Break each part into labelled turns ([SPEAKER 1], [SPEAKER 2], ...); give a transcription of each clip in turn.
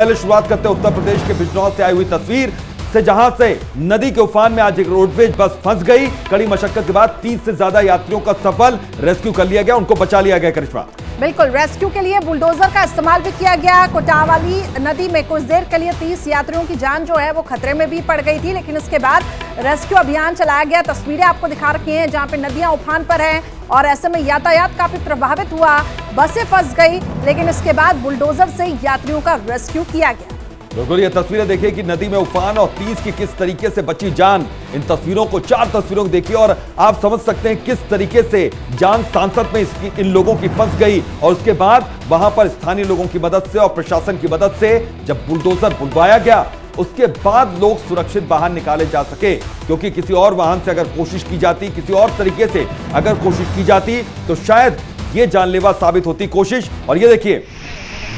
[SPEAKER 1] पहले शुरुआत करते हैं उत्तर प्रदेश के बिजनौर से आई हुई तस्वीर से, जहां से नदी के उफान में आज एक रोडवेज बस फंस गई। कड़ी मशक्कत के बाद 30 से ज्यादा यात्रियों का सफल रेस्क्यू कर लिया गया, उनको बचा लिया गया। करिश्मा,
[SPEAKER 2] बिल्कुल, रेस्क्यू के लिए बुलडोजर का इस्तेमाल भी किया गया। कोटावाली नदी में कुछ देर के लिए 30 यात्रियों की जान जो है वो खतरे में भी पड़ गई थी, लेकिन उसके बाद रेस्क्यू अभियान चलाया गया। तस्वीरें आपको दिखा रखी हैं जहां पे नदियां उफान पर हैं और ऐसे में यातायात काफी प्रभावित हुआ, बसें फंस गई, लेकिन इसके बाद बुलडोजर से यात्रियों का रेस्क्यू किया गया।
[SPEAKER 1] बिल्कुल, ये तस्वीरें देखिए कि नदी में उफान और 30 की किस तरीके से बची जान। इन तस्वीरों को, 4 तस्वीरों को देखिए और आप समझ सकते हैं किस तरीके से जान सांसद में इन लोगों की फंस गई। और उसके बाद वहां पर स्थानीय लोगों की मदद से और प्रशासन की मदद से जब बुलडोजर बुलवाया गया, उसके बाद लोग सुरक्षित बाहर निकाले जा सके। क्योंकि किसी और वाहन से अगर कोशिश की जाती, किसी और तरीके से अगर कोशिश की जाती, तो शायद ये जानलेवा साबित होती कोशिश। और ये देखिए,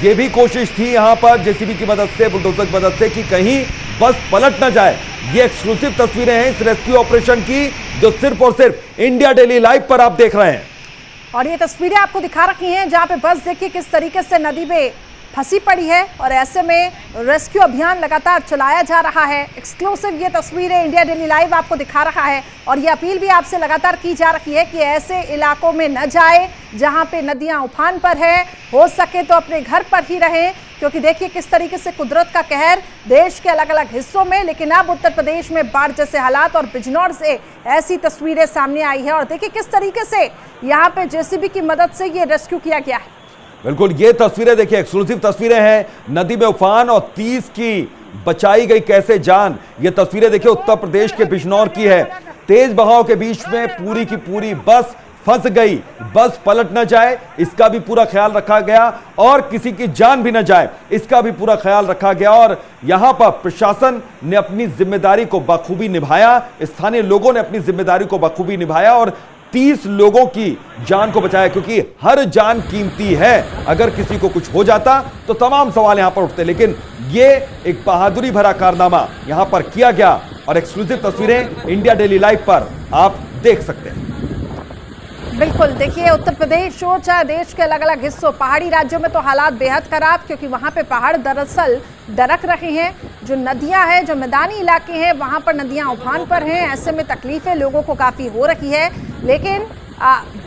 [SPEAKER 1] ये भी कोशिश थी यहां पर जेसीबी की मदद से, बुलडोजर की मदद से, कि कहीं बस पलट ना जाए। ये एक्सक्लूसिव तस्वीरें हैं इस रेस्क्यू ऑपरेशन की, जो सिर्फ और सिर्फ इंडिया डेली लाइव पर आप देख रहे हैं।
[SPEAKER 2] और ये तस्वीरें आपको दिखा रखी हैं जहां पे बस देखिए किस तरीके से नदी में फंसी पड़ी है और ऐसे में रेस्क्यू अभियान लगातार चलाया जा रहा है। एक्सक्लूसिव ये तस्वीरें इंडिया डेली लाइव आपको दिखा रहा है और ये अपील भी आपसे लगातार की जा रही है कि ऐसे इलाकों में न जाए जहां पे नदियां उफान पर है। हो सके तो अपने घर पर ही रहें, क्योंकि देखिए किस तरीके से कुदरत का कहर देश के अलग अलग हिस्सों में, लेकिन अब उत्तर प्रदेश में बाढ़ जैसे हालात और बिजनौर से ऐसी तस्वीरें सामने आई है। और देखिए किस तरीके से यहाँ पे जेसीबी की मदद से ये रेस्क्यू किया गया है।
[SPEAKER 1] बिल्कुल, ये तस्वीरें देखिए, एक्सक्लूसिव तस्वीरें हैं, नदी में उफान और 30 की बचाई गई कैसे जान। ये तस्वीरें देखिए उत्तर प्रदेश के बिजनौर की है। तेज बहाव के बीच में पूरी की पूरी बस फंस गई, बस पलट न जाए इसका भी पूरा ख्याल रखा गया और किसी की जान भी न जाए इसका भी पूरा ख्याल रखा गया। और यहां पर प्रशासन ने अपनी जिम्मेदारी को बखूबी निभाया, स्थानीय लोगों ने अपनी जिम्मेदारी को बखूबी निभाया और 30 लोगों की जान को बचाया, क्योंकि हर जान कीमती है। अगर किसी को कुछ हो जाता तो तमाम सवाल यहां पर उठते, लेकिन ये एक बहादुरी भरा कारनामा यहां पर किया गया। और एक्सक्लूसिव तस्वीरें इंडिया डेली लाइव पर आप देख सकते हैं।
[SPEAKER 2] बिल्कुल, देखिए उत्तर प्रदेश हो चाहे देश के अलग अलग हिस्सों, पहाड़ी राज्यों में तो हालात बेहद खराब, क्योंकि वहां पे पहाड़ दरअसल दरक रहे हैं। जो नदियां हैं, जो मैदानी इलाके हैं, वहां पर नदियां उफान पर हैं। ऐसे में तकलीफें लोगों को काफ़ी हो रही है। लेकिन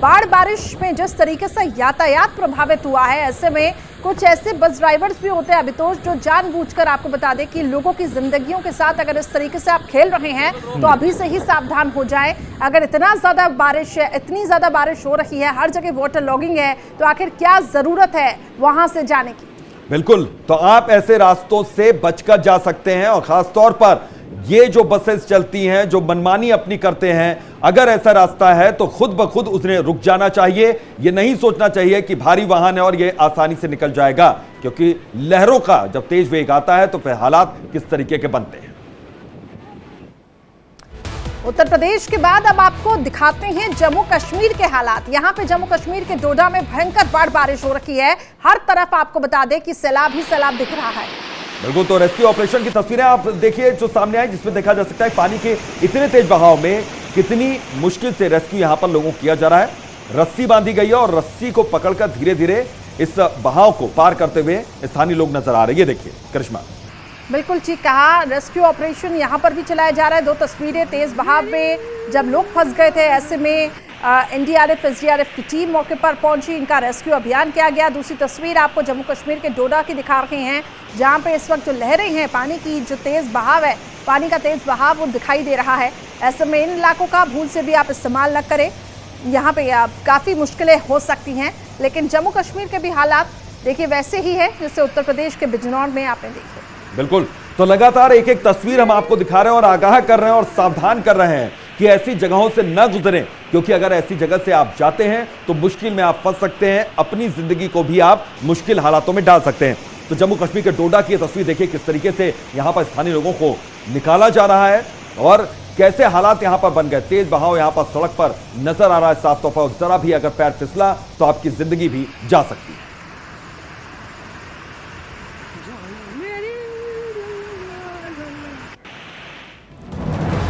[SPEAKER 2] बाढ़ बारिश में जिस तरीके से यातायात प्रभावित हुआ है, ऐसे में कुछ ऐसे बस ड्राइवर्स भी होते हैं अभितोष, जो जानबूझकर, आपको बता दें कि लोगों की जिंदगियों के साथ अगर इस तरीके से आप खेल रहे हैं तो अभी से ही सावधान हो जाए। अगर इतना ज़्यादा बारिश है, इतनी ज़्यादा बारिश हो रही है, हर जगह वाटर लॉगिंग है, तो आखिर क्या ज़रूरत है वहाँ से जाने की। बिल्कुल,
[SPEAKER 1] तो आप ऐसे रास्तों से बचकर जा सकते हैं। और खास तौर पर ये जो बसेस चलती हैं, जो मनमानी अपनी करते हैं, अगर ऐसा रास्ता है तो खुद ब खुद उसने रुक जाना चाहिए। ये नहीं सोचना चाहिए कि भारी वाहन है और ये आसानी से निकल जाएगा, क्योंकि लहरों का जब तेज वेग आता है तो फिर हालात किस तरीके के बनते हैं।
[SPEAKER 2] उत्तर प्रदेश के बाद अब आपको दिखाते हैं जम्मू कश्मीर के हालात। यहाँ पे जम्मू कश्मीर के डोडा में भयंकर बाढ़ बारिश हो रखी है। हर तरफ आपको बता दें कि सैलाब ही सैलाब दिख रहा है।
[SPEAKER 1] बिल्कुल, तो रेस्क्यू ऑपरेशन की तस्वीरें आप देखिए जो सामने आई, जिसमें देखा जा सकता है पानी के इतने तेज बहाव में कितनी मुश्किल से रेस्क्यू यहां पर लोगों को किया जा रहा है। रस्सी बांधी गई है और रस्सी को पकड़कर धीरे धीरे इस बहाव को पार करते हुए स्थानीय लोग नजर आ रहे हैं। ये देखिए करिश्मा,
[SPEAKER 2] बिल्कुल ठीक कहा। रेस्क्यू ऑपरेशन यहाँ पर भी चलाया जा रहा है। 2 तस्वीरें तेज बहाव में जब लोग फंस गए थे, ऐसे में एनडीआरएफ, एसडीआरएफ की टीम मौके पर पहुंची, इनका रेस्क्यू अभियान किया गया। दूसरी तस्वीर आपको जम्मू कश्मीर के डोडा की दिखा रहे हैं, जहां पे इस वक्त जो लहरें हैं, पानी की जो तेज़ बहाव है, पानी का तेज़ बहाव वो दिखाई दे रहा है। ऐसे में इन इलाकों का भूल से भी आप इस्तेमाल न करें, यहाँ पे काफ़ी मुश्किलें हो सकती हैं। लेकिन जम्मू कश्मीर के भी हालात देखिए वैसे ही है जैसे उत्तर प्रदेश के बिजनौर में आपने देखे।
[SPEAKER 1] बिल्कुल, तो लगातार एक एक तस्वीर हम आपको दिखा रहे हैं और आगाह कर रहे हैं और सावधान कर रहे हैं कि ऐसी जगहों से न गुजरें, क्योंकि अगर ऐसी जगह से आप जाते हैं तो मुश्किल में आप फंस सकते हैं, अपनी जिंदगी को भी आप मुश्किल हालातों में डाल सकते हैं। तो जम्मू कश्मीर के डोडा की तस्वीर देखिए किस तरीके से यहां पर स्थानीय लोगों को निकाला जा रहा है और कैसे हालात यहां पर बन गए। तेज बहाव यहां पर सड़क पर नजर आ रहा है साफ तौर पर, जरा भी अगर पैर फिसला तो आपकी जिंदगी भी जा सकती है।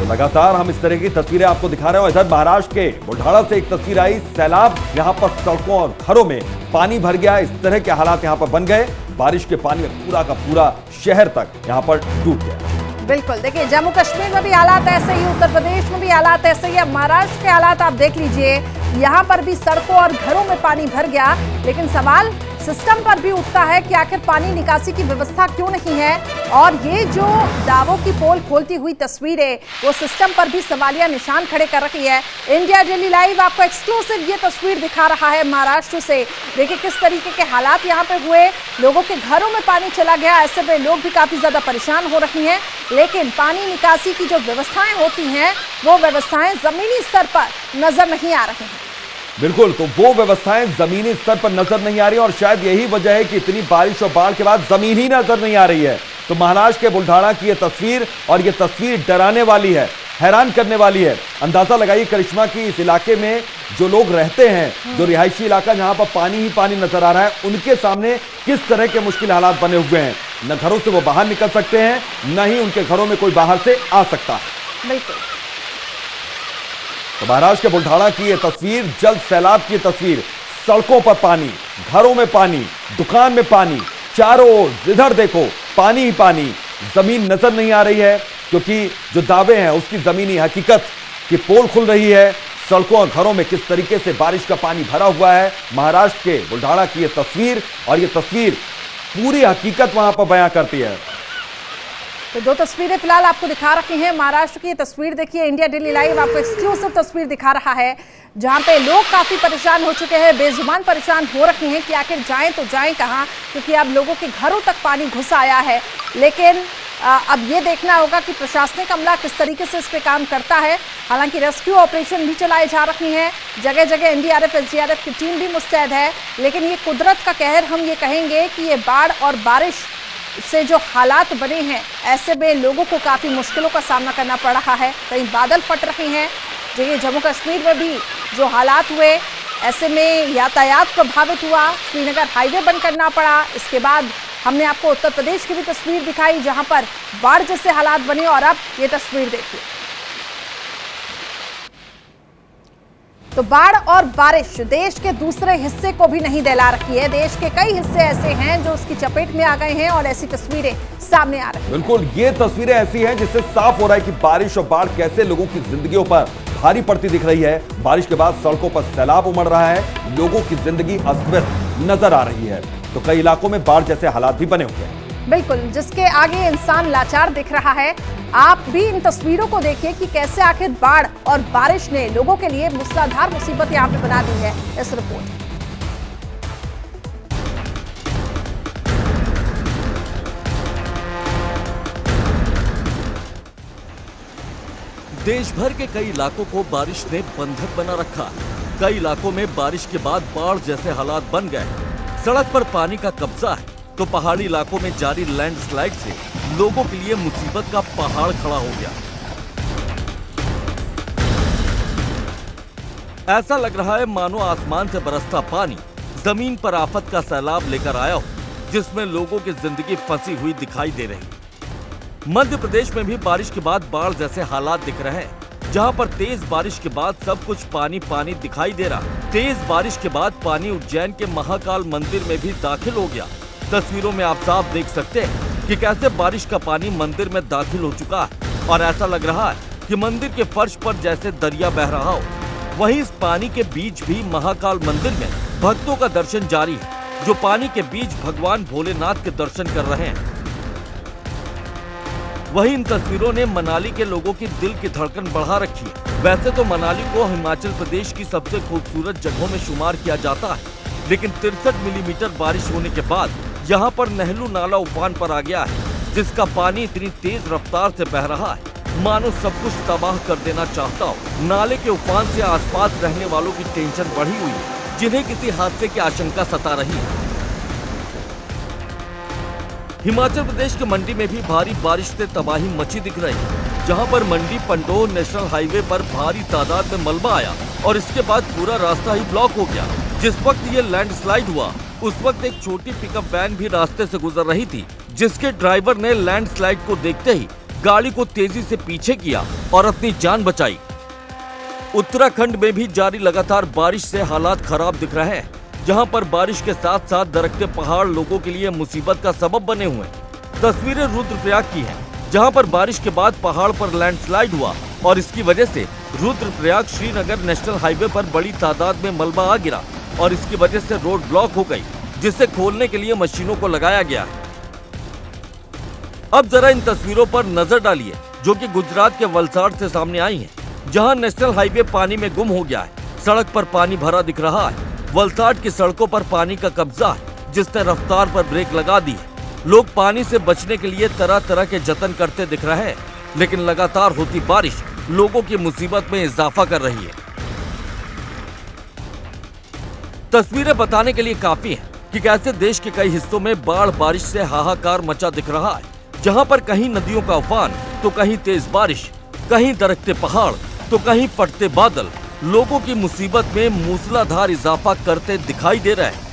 [SPEAKER 1] तो लगातार हम इस तरह की तस्वीरें आपको दिखा रहे हैं। इधर महाराष्ट्र के बुल्ढाना से एक तस्वीर आई, सैलाब, यहां पर सड़कों और घरों में पानी भर गया। इस तरह के हालात यहां पर बन गए, बारिश के पानी में पूरा का पूरा शहर तक यहां पर डूब गया।
[SPEAKER 2] बिल्कुल, देखिए जम्मू कश्मीर में भी हालात ऐसे ही, उत्तर प्रदेश में भी हालात ऐसे ही। अब महाराष्ट्र के हालात आप देख लीजिए, यहाँ पर भी सड़कों और घरों में पानी भर गया। लेकिन सवाल सिस्टम पर भी उठता है कि आखिर पानी निकासी की व्यवस्था क्यों नहीं है। और ये जो दावों की पोल खोलती हुई तस्वीरें, वो सिस्टम पर भी सवालिया निशान खड़े कर रही है। इंडिया डेली लाइव आपको एक्सक्लूसिव ये तस्वीर दिखा रहा है महाराष्ट्र से। देखिए किस तरीके के हालात यहाँ पे हुए, लोगों के घरों में पानी चला गया। ऐसे में लोग भी काफी ज्यादा परेशान हो रही हैं। लेकिन पानी निकासी की जो व्यवस्थाएं होती हैं, वो व्यवस्थाएं जमीनी स्तर पर नजर नहीं आ रही हैं।
[SPEAKER 1] बिल्कुल, तो वो व्यवस्थाएं जमीनी स्तर पर नजर नहीं आ रही और शायद यही वजह है कि इतनी बारिश और बाढ़ के बाद जमीन ही नजर नहीं आ रही है। तो महाराष्ट्र के बुल्ढाना की ये तस्वीर, और ये तस्वीर डराने वाली है, हैरान करने वाली है। अंदाजा लगाइए करिश्मा की इस इलाके में जो लोग रहते हैं, जो रिहायशी इलाका जहां पर पानी ही पानी नजर आ रहा है, उनके सामने किस तरह के मुश्किल हालात बने हुए हैं। न घरों से वो बाहर निकल सकते हैं, न ही उनके घरों में कोई बाहर से आ सकता है।
[SPEAKER 2] बिल्कुल,
[SPEAKER 1] तो महाराष्ट्र के बुल्ढाना की ये तस्वीर, जल सैलाब की तस्वीर, सड़कों पर पानी, घरों में पानी, दुकान में पानी, चारों ओर जिधर देखो पानी ही पानी, जमीन नजर नहीं आ रही है। क्योंकि जो दावे हैं उसकी जमीनी हकीकत की पोल खुल रही है। सड़कों और घरों में किस तरीके से बारिश का पानी भरा हुआ है, महाराष्ट्र के बुल्ढाना की ये तस्वीर, और ये तस्वीर पूरी हकीकत वहां पर बयां करती है।
[SPEAKER 2] तो दो तस्वीरें फिलहाल आपको दिखा रखी हैं। महाराष्ट्र की ये तस्वीर देखिए, इंडिया डेली लाइव आपको एक्सक्लूसिव तस्वीर दिखा रहा है, जहां पे लोग काफी परेशान हो चुके हैं, बेजुबान परेशान हो रखे हैं कि आखिर जाएं तो जाएं कहां, क्योंकि अब लोगों के घरों तक पानी घुस आया है। लेकिन अब ये देखना होगा कि प्रशासनिक अमला किस तरीके से इस पे काम करता है। हालांकि रेस्क्यू ऑपरेशन भी चलाए जा रहे हैं, जगह जगह एनडीआरएफ एसडीआरएफ की टीम भी मुस्तैद है। लेकिन ये कुदरत का कहर हम ये कहेंगे कि ये बाढ़ और बारिश से जो हालात बने हैं, ऐसे में लोगों को काफ़ी मुश्किलों का सामना करना पड़ रहा है। कहीं बादल फट रहे हैं, जगह जम्मू कश्मीर में भी जो हालात हुए, ऐसे में यातायात प्रभावित हुआ, श्रीनगर हाईवे बंद करना पड़ा। इसके बाद हमने आपको उत्तर प्रदेश की भी तस्वीर दिखाई, जहां पर बाढ़ जैसे हालात बने। और अब ये तस्वीर देखिए, तो बाढ़ और बारिश देश के दूसरे हिस्से को भी नहीं दहला रखी है। देश के कई हिस्से ऐसे हैं जो उसकी चपेट में आ गए हैं और ऐसी तस्वीरें सामने आ रही हैं।
[SPEAKER 1] बिल्कुल, ये तस्वीरें ऐसी हैं जिससे साफ हो रहा है कि बारिश और बाढ़ कैसे लोगों की जिंदगियों पर भारी पड़ती दिख रही है। बारिश के बाद सड़कों पर सैलाब उमड़ रहा है, लोगों की जिंदगी अस्त व्यस्त नजर आ रही है। तो कई इलाकों में बाढ़ जैसे हालात भी बने हुए हैं।
[SPEAKER 2] बिल्कुल, जिसके आगे इंसान लाचार दिख रहा है। आप भी इन तस्वीरों को देखिए कि कैसे आखिर बाढ़ और बारिश ने लोगों के लिए मूसलाधार मुसीबत यहाँ पे बना दी है। इस रिपोर्ट
[SPEAKER 3] देश भर के कई इलाकों को बारिश ने बंधक बना रखा। कई इलाकों में बारिश के बाद बाढ़ जैसे हालात बन गए। सड़क पर पानी का कब्जा है, तो पहाड़ी इलाकों में जारी लैंडस्लाइड से लोगों के लिए मुसीबत का पहाड़ खड़ा हो गया। ऐसा लग रहा है मानो आसमान से बरसता पानी जमीन पर आफत का सैलाब लेकर आया हो, जिसमें लोगों की जिंदगी फंसी हुई दिखाई दे रही। मध्य प्रदेश में भी बारिश के बाद बाढ़ जैसे हालात दिख रहे हैं, जहां पर तेज बारिश के बाद सब कुछ पानी पानी दिखाई दे रहा। तेज बारिश के बाद पानी उज्जैन के महाकाल मंदिर में भी दाखिल हो गया। तस्वीरों में आप साफ देख सकते हैं कि कैसे बारिश का पानी मंदिर में दाखिल हो चुका है और ऐसा लग रहा है कि मंदिर के फर्श पर जैसे दरिया बह रहा हो। वहीं इस पानी के बीच भी महाकाल मंदिर में भक्तों का दर्शन जारी है, जो पानी के बीच भगवान भोलेनाथ के दर्शन कर रहे हैं। वहीं इन तस्वीरों ने मनाली के लोगों की दिल की धड़कन बढ़ा रखी है। वैसे तो मनाली को हिमाचल प्रदेश की सबसे खूबसूरत जगहों में शुमार किया जाता है, लेकिन 63 मिलीमीटर बारिश होने के बाद यहाँ पर नहलू नाला उफान पर आ गया है, जिसका पानी इतनी तेज रफ्तार से बह रहा है मानो सब कुछ तबाह कर देना चाहता हो। नाले के उफान से आसपास रहने वालों की टेंशन बढ़ी हुई है, जिन्हें किसी हादसे की आशंका सता रही है। हिमाचल प्रदेश के मंडी में भी भारी बारिश से तबाही मची दिख रही है, जहां पर मंडी पंडोह नेशनल हाईवे पर भारी तादाद में मलबा आया और इसके बाद पूरा रास्ता ही ब्लॉक हो गया। जिस वक्त ये लैंडस्लाइड हुआ, उस वक्त एक छोटी पिकअप वैन भी रास्ते से गुजर रही थी, जिसके ड्राइवर ने लैंडस्लाइड को देखते ही गाड़ी को तेजी से पीछे किया और अपनी जान बचाई। उत्तराखंड में भी जारी लगातार बारिश से हालात खराब दिख रहे हैं, जहां पर बारिश के साथ साथ दरकते पहाड़ लोगों के लिए मुसीबत का सबब बने हुए हैं। तस्वीरें रुद्रप्रयाग की हैं, जहां पर बारिश के बाद पहाड़ पर लैंडस्लाइड हुआ और इसकी वजह से रुद्रप्रयाग श्रीनगर नेशनल हाईवे पर बड़ी तादाद में मलबा आ गिरा और इसकी वजह से रोड ब्लॉक हो गई, जिसे खोलने के लिए मशीनों को लगाया गया है। अब जरा इन तस्वीरों पर नजर डालिए, जो कि गुजरात के वलसाड से सामने आई हैं, जहां नेशनल हाईवे पानी में गुम हो गया है। सड़क पर पानी भरा दिख रहा है। वलसाड की सड़कों पर पानी का कब्जा है, जिसने रफ्तार पर ब्रेक लगा दी है। लोग पानी से बचने के लिए तरह तरह के जतन करते दिख रहे हैं, लेकिन लगातार होती बारिश लोगों की मुसीबत में इजाफा कर रही है। तस्वीरें बताने के लिए काफी हैं कि कैसे देश के कई हिस्सों में बाढ़ बारिश से हाहाकार मचा दिख रहा है, जहां पर कहीं नदियों का उफान, तो कहीं तेज बारिश, कहीं दरकते पहाड़, तो कहीं फटते बादल लोगों की मुसीबत में मूसलाधार इजाफा करते दिखाई दे रहे हैं।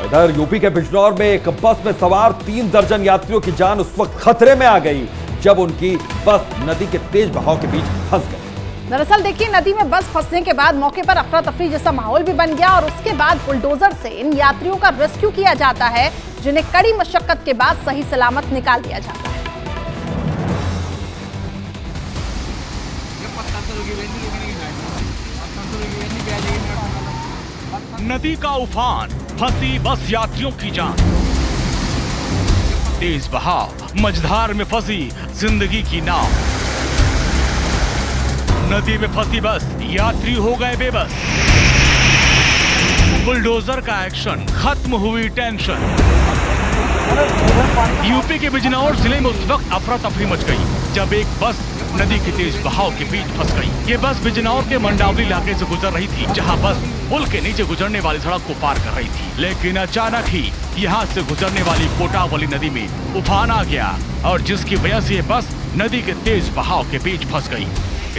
[SPEAKER 1] इधर यूपी के बिजनौर में एक बस में सवार 3 दर्जन यात्रियों की जान उस वक्त खतरे में आ गई जब उनकी बस नदी के तेज बहाव के बीच फंस गई।
[SPEAKER 2] दरअसल देखिए, नदी में बस फंसने के बाद मौके पर अफरा तफरी जैसा माहौल भी बन गया और उसके बाद बुलडोजर से इन यात्रियों का रेस्क्यू किया जाता है, जिन्हें कड़ी मशक्कत के बाद सही सलामत निकाल दिया जाता है।
[SPEAKER 4] नदी का उफान, फंसी बस यात्रियों की जान, तेज बहाव, मझधार में फंसी जिंदगी की नाव। नदी में फंसी बस, यात्री हो गए बेबस। बुलडोजर का एक्शन, खत्म हुई टेंशन। यूपी के बिजनौर जिले में उस वक्त अफरा तफरी मच गई जब एक बस नदी के तेज बहाव के बीच फंस गई। ये बस बिजनौर के मंडावली इलाके से गुजर रही थी, जहां बस पुल के नीचे गुजरने वाली सड़क को पार कर रही थी। लेकिन अचानक ही यहां से गुजरने वाली कोटावली नदी में उफान आ गया और जिसकी वजह से ये बस नदी के तेज बहाव के बीच फंस गई।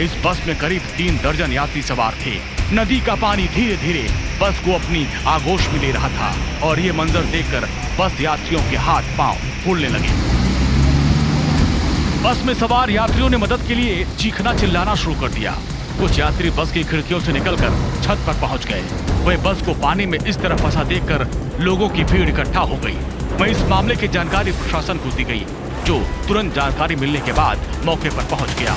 [SPEAKER 4] इस बस में करीब 3 दर्जन यात्री सवार थे। नदी का पानी धीरे धीरे बस को अपनी आगोश में ले रहा था और ये मंजर देखकर बस यात्रियों के हाथ पांव फूलने लगे। बस में सवार यात्रियों ने मदद के लिए चीखना चिल्लाना शुरू कर दिया। कुछ यात्री बस की खिड़कियों से निकलकर छत पर पहुंच गए। वह बस को पानी में इस तरह फंसा देखकर लोगों की भीड़ इकट्ठा हो गई। वहीं इस मामले की जानकारी प्रशासन को दी गई, जो तुरंत जानकारी मिलने के बाद मौके पर पहुंच गया।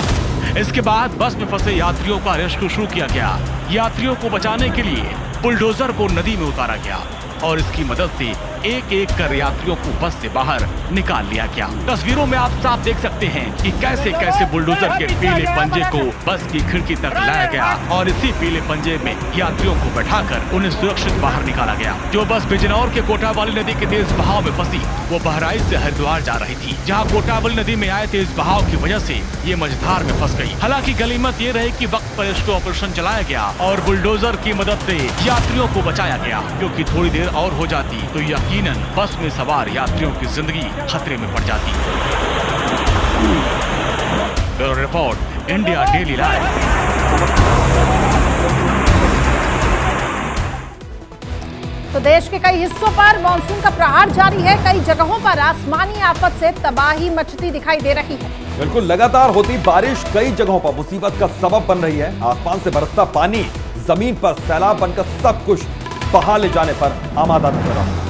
[SPEAKER 4] इसके बाद बस में फंसे यात्रियों का रेस्क्यू शुरू किया गया। यात्रियों को बचाने के लिए बुलडोजर को नदी में उतारा गया और इसकी मदद से एक एक कर यात्रियों को बस से बाहर निकाल लिया गया। तस्वीरों में आप साफ देख सकते हैं कि कैसे कैसे बुलडोजर के पीले पंजे को बस की खिड़की तक लाया गया और इसी पीले पंजे में यात्रियों को बैठाकर उन्हें सुरक्षित बाहर निकाला गया। जो बस बिजनौर के कोटावली नदी के तेज बहाव में फंसी, वो बहराइच से हरिद्वार जा रही थी, जहाँ कोटावली नदी में आए तेज बहाव की वजह से ये मझधार में फंस गई। हालांकि गनीमत ये रही कि वक्त पर रेस्क्यू ऑपरेशन चलाया गया और बुलडोजर की मदद से यात्रियों को बचाया गया, क्योंकि थोड़ी देर और हो जाती तो यकीनन बस में सवार यात्रियों की जिंदगी खतरे में पड़ जाती। Bureau report, India daily live.
[SPEAKER 2] तो देश के कई हिस्सों पर मानसून का प्रहार जारी है। कई जगहों पर आसमानी आफत से तबाही मचती दिखाई दे रही है।
[SPEAKER 1] बिल्कुल, लगातार होती बारिश कई जगहों पर मुसीबत का सबब बन रही है। आसमान से बरसता पानी जमीन पर सैलाब बनकर सब कुछ बहा ले जाने पर आमादा नजर आ रहा है।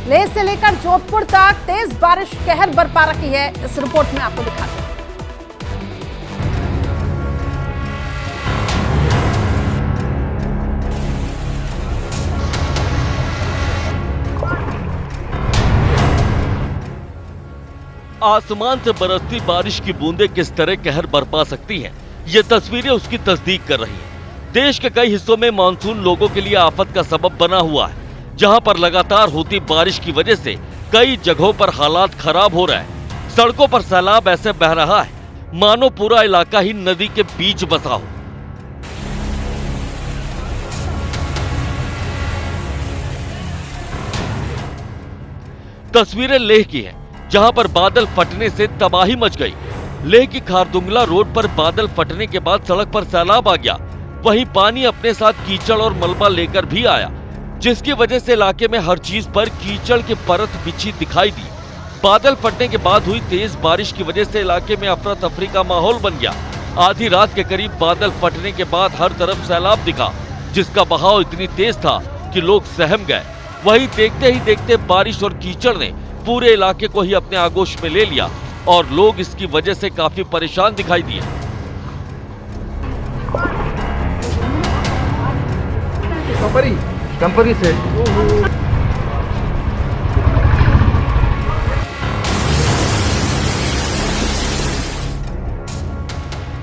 [SPEAKER 2] लेह से लेकर जोधपुर तक तेज बारिश कहर बरपा रखी है। इस रिपोर्ट में आपको दिखाते हैं।
[SPEAKER 3] आसमान से बरसती बारिश की बूंदें किस तरह कहर बरपा सकती हैं, ये तस्वीरें उसकी तस्दीक कर रही हैं। देश के कई हिस्सों में मानसून लोगों के लिए आफत का सबब बना हुआ है, जहां पर लगातार होती बारिश की वजह से कई जगहों पर हालात खराब हो रहे हैं। सड़कों पर सैलाब ऐसे बह रहा है मानो पूरा इलाका ही नदी के बीच बसा हो। तस्वीरें लेह की हैं, जहां पर बादल फटने से तबाही मच गई। लेह की खारदुंगला रोड पर बादल फटने के बाद सड़क पर सैलाब आ गया। वहीं पानी अपने साथ कीचड़ और मलबा लेकर भी आया, जिसकी वजह से इलाके में हर चीज पर कीचड़ की परत बिछी दिखाई दी। बादल फटने के बाद हुई तेज बारिश की वजह से इलाके में अफरा तफरी का माहौल बन गया। आधी रात के करीब बादल फटने के बाद हर तरफ सैलाब दिखा, जिसका बहाव इतनी तेज था कि लोग सहम गए। वहीं देखते ही देखते बारिश और कीचड़ ने पूरे इलाके को ही अपने आगोश में ले लिया और लोग इसकी वजह से काफी परेशान दिखाई दिए।
[SPEAKER 5] कंपनी से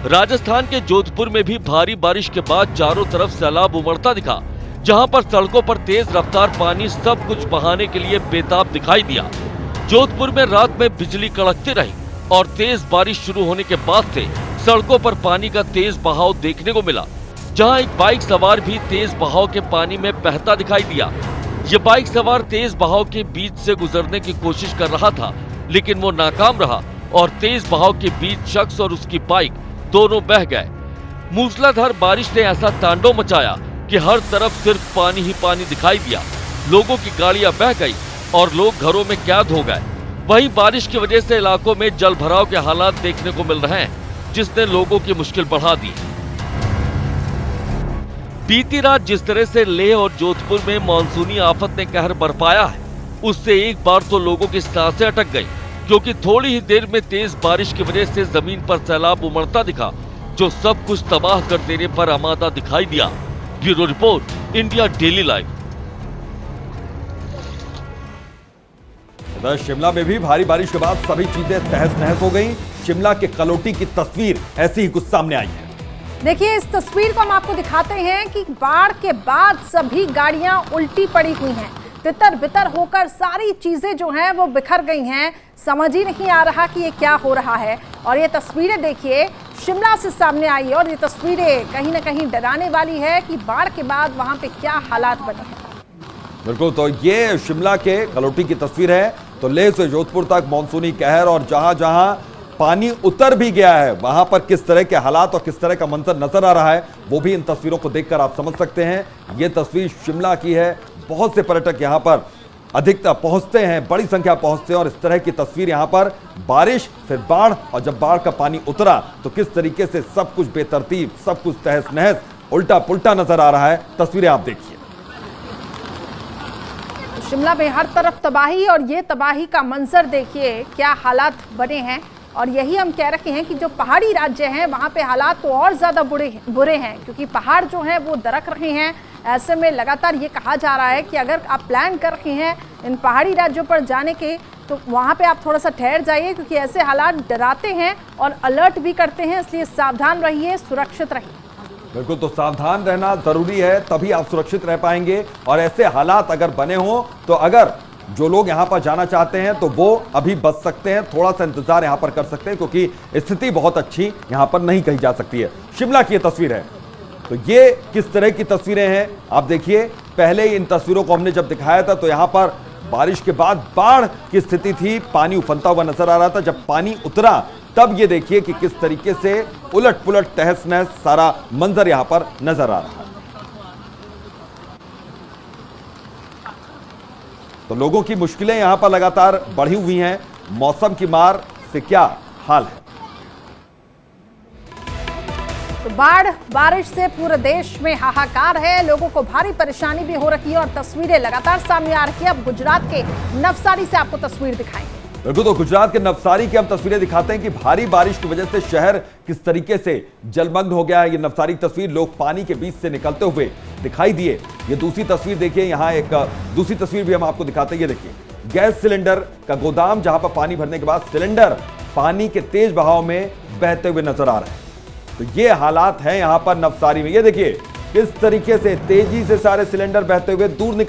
[SPEAKER 3] राजस्थान के जोधपुर में भी भारी बारिश के बाद चारों तरफ सैलाब उमड़ता दिखा, जहां पर सड़कों पर तेज रफ्तार पानी सब कुछ बहाने के लिए बेताब दिखाई दिया। जोधपुर में रात में बिजली कड़कती रही और तेज बारिश शुरू होने के बाद से सड़कों पर पानी का तेज बहाव देखने को मिला, जहां एक बाइक सवार भी तेज बहाव के पानी में बहता दिखाई दिया। ये बाइक सवार तेज बहाव के बीच से गुजरने की कोशिश कर रहा था, लेकिन वो नाकाम रहा और तेज बहाव के बीच शख्स और उसकी बाइक दोनों बह गए। मूसलाधार बारिश ने ऐसा तांडव मचाया कि हर तरफ सिर्फ पानी ही पानी दिखाई दिया। लोगों की गाड़ियां बह गई और लोग घरों में कैद हो गए। वहीं बारिश की वजह से इलाकों में जल भराव के हालात देखने को मिल रहे हैं, जिसने लोगों की मुश्किल बढ़ा दी। बीती रात जिस तरह से लेह और जोधपुर में मानसूनी आफत ने कहर बरपाया है, उससे एक बार तो लोगों की सांसें अटक गई, क्योंकि थोड़ी ही देर में तेज बारिश की वजह से जमीन पर सैलाब उमड़ता दिखा, जो सब कुछ तबाह कर देने पर आमादा दिखाई दिया। Bureau report, India daily live.
[SPEAKER 1] Shimla में भी भारी बारिश के बाद सभी चीजें तहस नहस हो गई। शिमला के कलोटी की तस्वीर ऐसी ही कुछ सामने आई है।
[SPEAKER 2] देखिए, इस तस्वीर को हम आपको दिखाते हैं कि बाढ़ के बाद सभी गाड़ियां उल्टी पड़ी हुई हैं, तितर बितर होकर सारी चीजें जो हैं वो बिखर गई हैं। समझ ही नहीं आ रहा कि ये क्या हो रहा है। और ये तस्वीरें देखिए शिमला से सामने आई है और ये तस्वीरें कहीं ना कहीं डराने वाली है कि बाढ़ के बाद वहां पे क्या हालात बने हैं।
[SPEAKER 1] बिल्कुल, तो ये शिमला के कलोटी की तस्वीर है। तो लेह से जोधपुर तक मानसूनी कहर और जहां जहां पानी उतर भी गया है वहां पर किस तरह के हालात और किस तरह का मंजर नजर आ रहा है, वो भी इन तस्वीरों को देखकर आप समझ सकते हैं। ये तस्वीर शिमला की है। बहुत से पर्यटक यहां पर अधिकतर पहुंचते हैं, बड़ी संख्या पहुंचते हैं और इस तरह की तस्वीर यहां पर बारिश फिर बाढ़, और जब बाढ़ का पानी उतरा तो किस तरीके से सब कुछ बेतरतीब, सब कुछ तहस नहस, उल्टा पुल्टा नजर आ रहा है। तस्वीरें आप देखिए।
[SPEAKER 2] शिमला में हर तरफ तबाही और ये तबाही का मंजर देखिए क्या हालात बने हैं। और यही हम कह रहे हैं कि जो पहाड़ी राज्य हैं वहाँ पे हालात तो और ज़्यादा बुरे हैं, क्योंकि पहाड़ जो हैं वो दरक रहे हैं। ऐसे में लगातार ये कहा जा रहा है कि अगर आप प्लान कर रहे हैं इन पहाड़ी राज्यों पर जाने के, तो वहाँ पे आप थोड़ा सा ठहर जाइए, क्योंकि ऐसे हालात डराते हैं और अलर्ट भी करते हैं। इसलिए सावधान रहिए, सुरक्षित रहिए।
[SPEAKER 1] बिल्कुल, तो सावधान रहना जरूरी है, तभी आप सुरक्षित रह पाएंगे। और ऐसे हालात अगर बने हों तो अगर जो लोग यहां पर जाना चाहते हैं तो वो अभी बच सकते हैं, थोड़ा सा इंतजार यहां पर कर सकते हैं, क्योंकि स्थिति बहुत अच्छी यहां पर नहीं कही जा सकती है। शिमला की ये तस्वीर है। तो ये किस तरह की तस्वीरें हैं आप देखिए। पहले इन तस्वीरों को हमने जब दिखाया था तो यहां पर बारिश के बाद बाढ़ की स्थिति थी, पानी उफनता हुआ नजर आ रहा था। जब पानी उतरा तब ये देखिए कि किस तरीके से उलट पुलट तहस नहस सारा मंजर यहां पर नजर आ रहा है। तो लोगों की मुश्किलें यहां पर लगातार बढ़ी हुई हैं। मौसम की मार से क्या हाल है?
[SPEAKER 2] तो बाढ़ बारिश से पूरे देश में हाहाकार है, लोगों को भारी परेशानी भी हो रही है और तस्वीरें लगातार सामने आ रही है। अब गुजरात के नवसारी से आपको तस्वीर दिखाएंगे।
[SPEAKER 1] बिल्कुल, तो गुजरात के नवसारी की हम तस्वीरें दिखाते हैं कि भारी बारिश की वजह से शहर किस तरीके से जलमग्न हो गया है। ये नवसारी की तस्वीर, लोग पानी के बीच से निकलते हुए दिखाई दिए। ये दूसरी तस्वीर देखिए, यहाँ एक दूसरी तस्वीर भी हम आपको दिखाते हैं। ये देखिए गैस सिलेंडर का गोदाम, जहां पर पानी भरने के बाद सिलेंडर पानी के तेज बहाव में बहते हुए नजर आ रहे हैं। तो ये हालात हैं यहाँ पर नवसारी में। ये देखिए किस तरीके से तेजी से सारे सिलेंडर बहते हुए दूर निकल